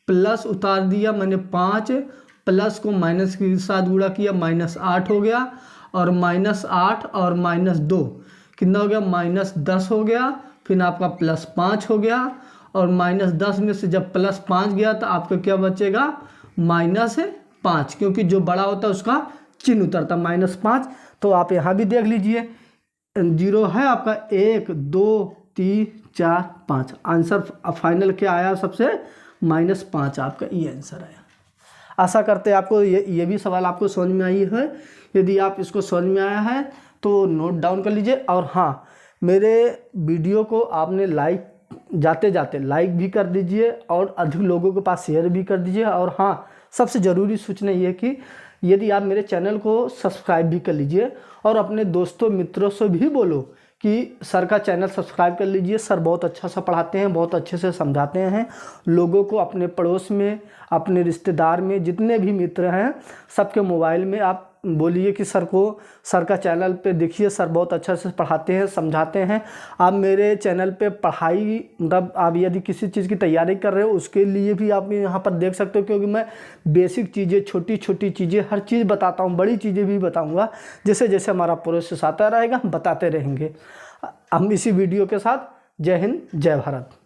प्लस उतार दिया मैंने 5, प्लस को माइनस के साथ गुणा किया, -8 हो गया, और -8 और -2 कितना हो गया, -10 हो गया। फिर आपका +5 हो गया, और -10 में से जब +5 गया तो आपका क्या बचेगा, -5, क्योंकि जो बड़ा होता है उसका चिन्ह उतरता -5। तो आप यहाँ भी देख लीजिए, 0 है आपका, 1 2 3 4 5, आंसर फाइनल क्या आया, सबसे -5 आपका ये आंसर आया। आशा करते हैं आपको ये भी सवाल आपको समझ में आई है। यदि आप इसको समझ में आया है तो नोट डाउन कर लीजिए। और हाँ, मेरे वीडियो को आपने जाते जाते लाइक भी कर दीजिए और अधिक लोगों के पास शेयर भी कर दीजिए। और हाँ, सबसे ज़रूरी सूचना ये है कि यदि आप मेरे चैनल को सब्सक्राइब भी कर लीजिए और अपने दोस्तों मित्रों से भी बोलो कि सर का चैनल सब्सक्राइब कर लीजिए। सर बहुत अच्छा सा पढ़ाते हैं, बहुत अच्छे से समझाते हैं लोगों को। अपने पड़ोस में, अपने रिश्तेदार में जितने भी मित्र हैं, सबके मोबाइल में आप बोलिए कि सर का चैनल पे देखिए, सर बहुत अच्छा से पढ़ाते हैं, समझाते हैं। आप मेरे चैनल पे पढ़ाई, मतलब आप यदि किसी चीज़ की तैयारी कर रहे हो उसके लिए भी आप यहाँ पर देख सकते हो, क्योंकि मैं बेसिक चीज़ें, छोटी छोटी चीज़ें, हर चीज़ बताता हूँ, बड़ी चीज़ें भी बताऊँगा। जैसे जैसे हमारा प्रोसेस आता रहेगा हम बताते रहेंगे। हम इसी वीडियो के साथ जय हिंद, जय भारत।